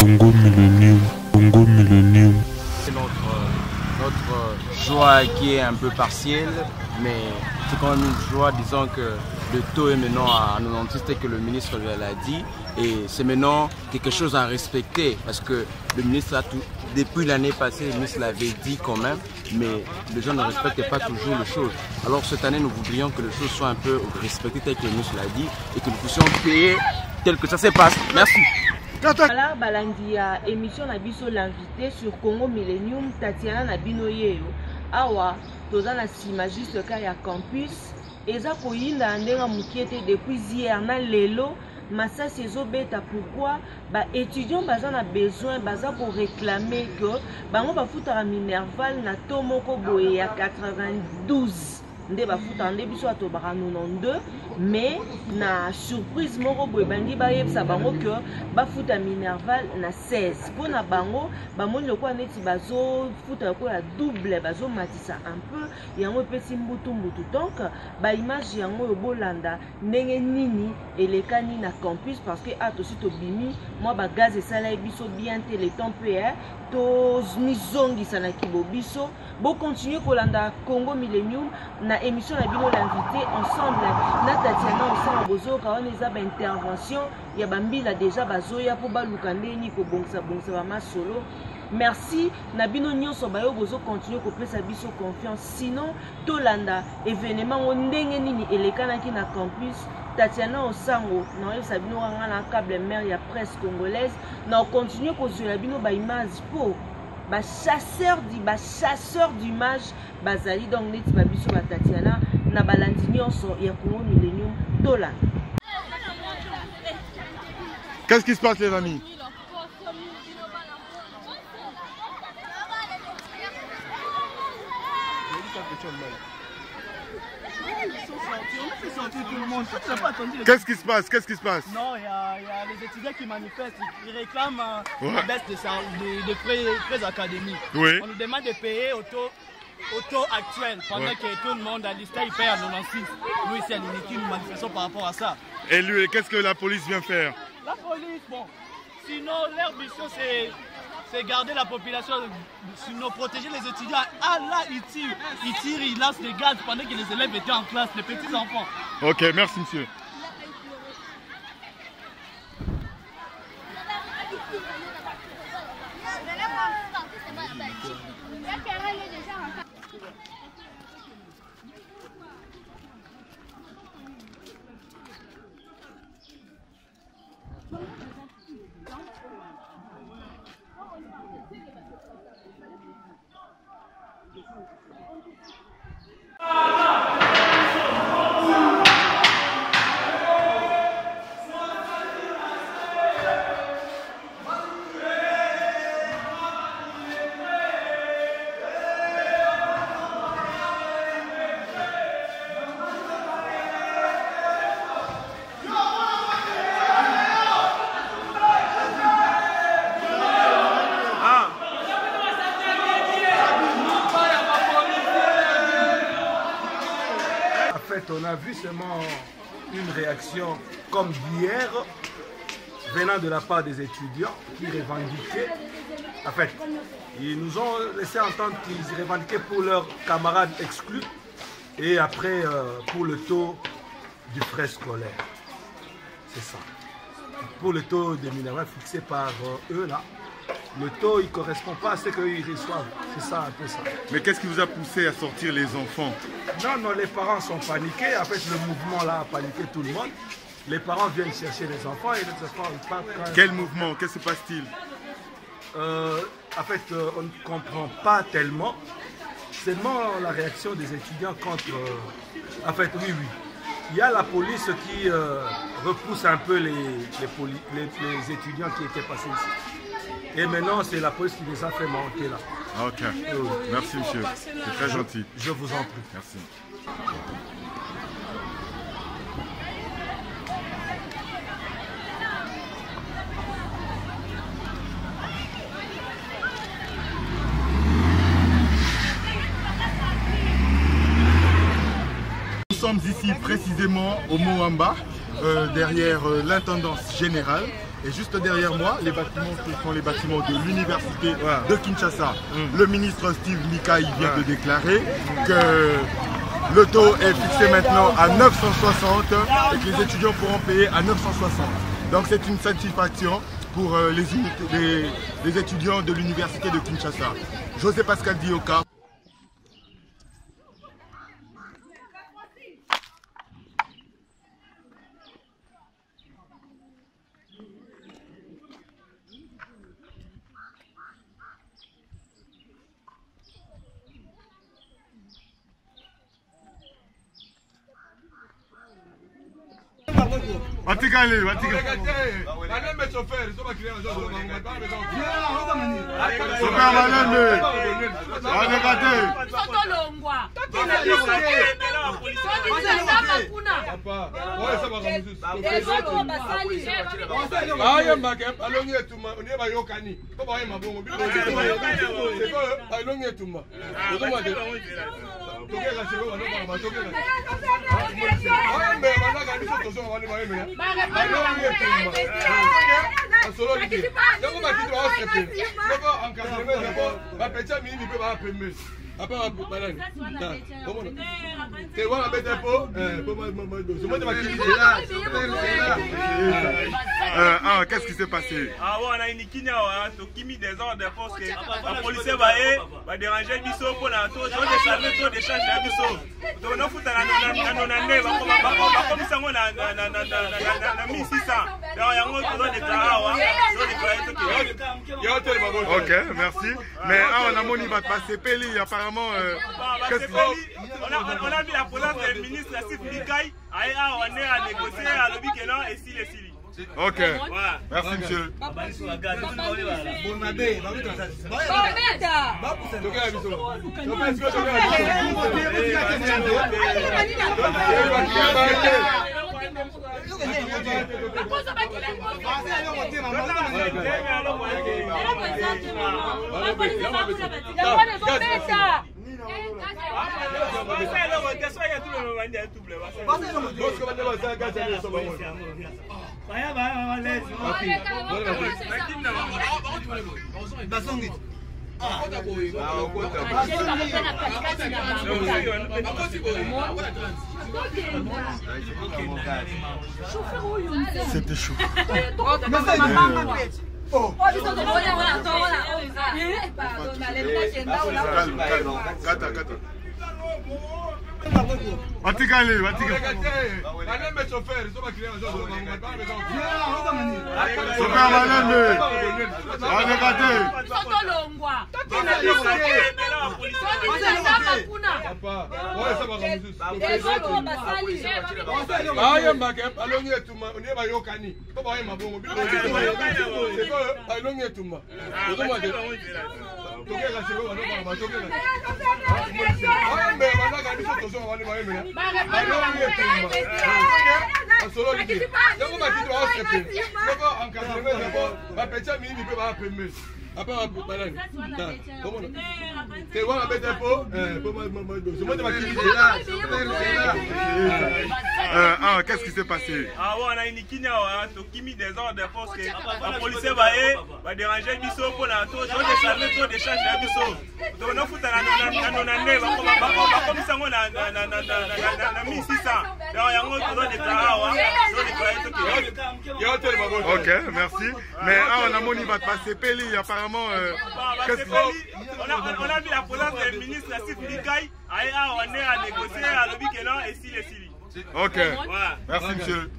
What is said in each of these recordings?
Congo Millennium, Congo Millennium. C'est notre joie qui est un peu partielle, mais c'est quand même une joie, disons que le taux est maintenant à 96, tel que le ministre l'a dit, et c'est maintenant quelque chose à respecter, parce que le ministre a tout, depuis l'année passée, le ministre l'avait dit quand même, mais les gens ne respectent pas toujours les choses. Alors cette année, nous voudrions que les choses soient un peu respectées tel que le ministre l'a dit, et que nous puissions payer tel que ça se passe. Merci. Voilà, balandi a émission na biso l'invité sur Congo Millennium Tatiana Nabino Yeo. Awa, toza na sima juste ka ya campus. Eza koyinda ndenga mukiete depuis hier na lelo. Masasi ezobeta pourquoi ba étudiants baza na besoin baza ko réclamer que bango bafutaka Minerval na to moko boye ya 92. Nde bafuta nde biso atobaka 92, mais na surprise moko boye bangi bayebisa bango que bafuta Minerval na 16. Pona bango bamoni lokola neti bazofuta lokola double bazomatisa un peu yango epesi mbutu donc ba image yango yobolanda ndenge nini elekani na campus parce que atosi tobimi moi ba gaz esala biso bien te le temps peut to mizongisa na kibo biso bo continuer kolanda Congo Millennium na émission na bino l'invité ensemble na Tatiana ensemble bozoka wana eza ba intervention ya bambila déjà bazoya po baluka ndeni ko bongisa ba masolo. Merci Nabino nyonso bayo bozo continuer ko pesa biso confiance sinon tolanda événement ndenge nini elekanaki na campus Tatiana Osango na yebisa bino kanga na câble mère ya presse congolaise na continuer ko zola bino ba image po ba chasseur d'image bazali donc neti ba biso ba Tatiana na balandi nyonso ya Congo Millennium tolanda. Qu'est-ce qui se passe les amis? Qu'est-ce qui se passe? Qu'est-ce qui se passe? Non, il y a les étudiants qui manifestent, ils réclament la baisse de frais académiques. Oui. On nous demande de payer au taux actuel, pendant que tout le monde à l'ISTA il paye à 96. Nous ici à l'UNITI, nous manifestons par rapport à ça. Et lui, qu'est-ce que la police vient faire? La police, bon, sinon leur mission c'est garder la population, sinon protéger les étudiants. Ah là, ils tirent, ils lancent des gaz pendant que les élèves étaient en classe, les petits enfants. Ok, merci monsieur. On a vu seulement une réaction comme d'hier venant de la part des étudiants qui revendiquaient, en fait, ils nous ont laissé entendre qu'ils revendiquaient pour leurs camarades exclus et après pour le taux du frais scolaire. C'est ça. Pour le taux de Minerval fixé par eux là, le taux il ne correspond pas à ce qu'ils reçoivent. C'est ça un peu ça. Mais qu'est-ce qui vous a poussé à sortir les enfants? Non, les parents sont paniqués. En fait, le mouvement là a paniqué tout le monde. Les parents viennent chercher les enfants et les enfants ils partent quand même. Quel mouvement? Qu'est-ce qui se passe-t-il? En fait, on ne comprend pas tellement. Seulement la réaction des étudiants contre... en fait, oui. Il y a la police qui repousse un peu les étudiants qui étaient passés ici. Et maintenant, c'est la police qui les a fait monter là. Ok. Merci monsieur. C'est très gentil. Je vous en prie. Merci. Nous sommes ici précisément au Moamba, derrière l'intendance générale. Et juste derrière moi, les bâtiments qui sont les bâtiments de l'université de Kinshasa. Le ministre Steve Mika vient de déclarer que le taux est fixé maintenant à 960 et que les étudiants pourront payer à 960. Donc c'est une satisfaction pour les étudiants de l'université de Kinshasa. José Pascal Dioka. Vatikale. Qu'est-ce qui s'est passé? On a une qui des ordres de force. La police va déranger Bisso pour la tour de charge à Bisso. Donc, on a foutu Ok, merci. Mais on a mon va passer Peli apparemment. On a vu la présence du ministre Sif Mikaï. On est à négocier à l'objet et si les Syries. Ok, merci monsieur. C'était chaud. Vatikale. Qu'est-ce qui s'est passé? On a une qui des ordres de force. La police va déranger Bisso pour la tour de charge à Bisso. Donc, on a foutu Ok, merci. Mais on a mon va passer Peli apparemment. On a vu la présence du ministre Sif Mikaï. On est à négocier à l'objet et si les Syries. Ok, merci monsieur.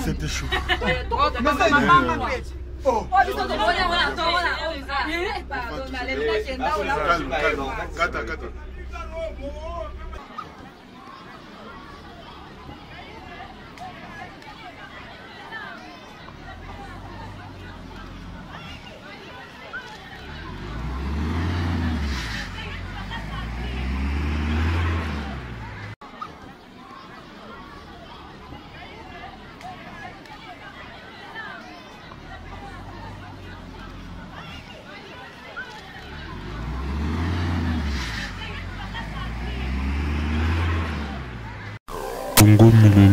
C'était chaud. Oh. Calme. Kata. Congo Millennium.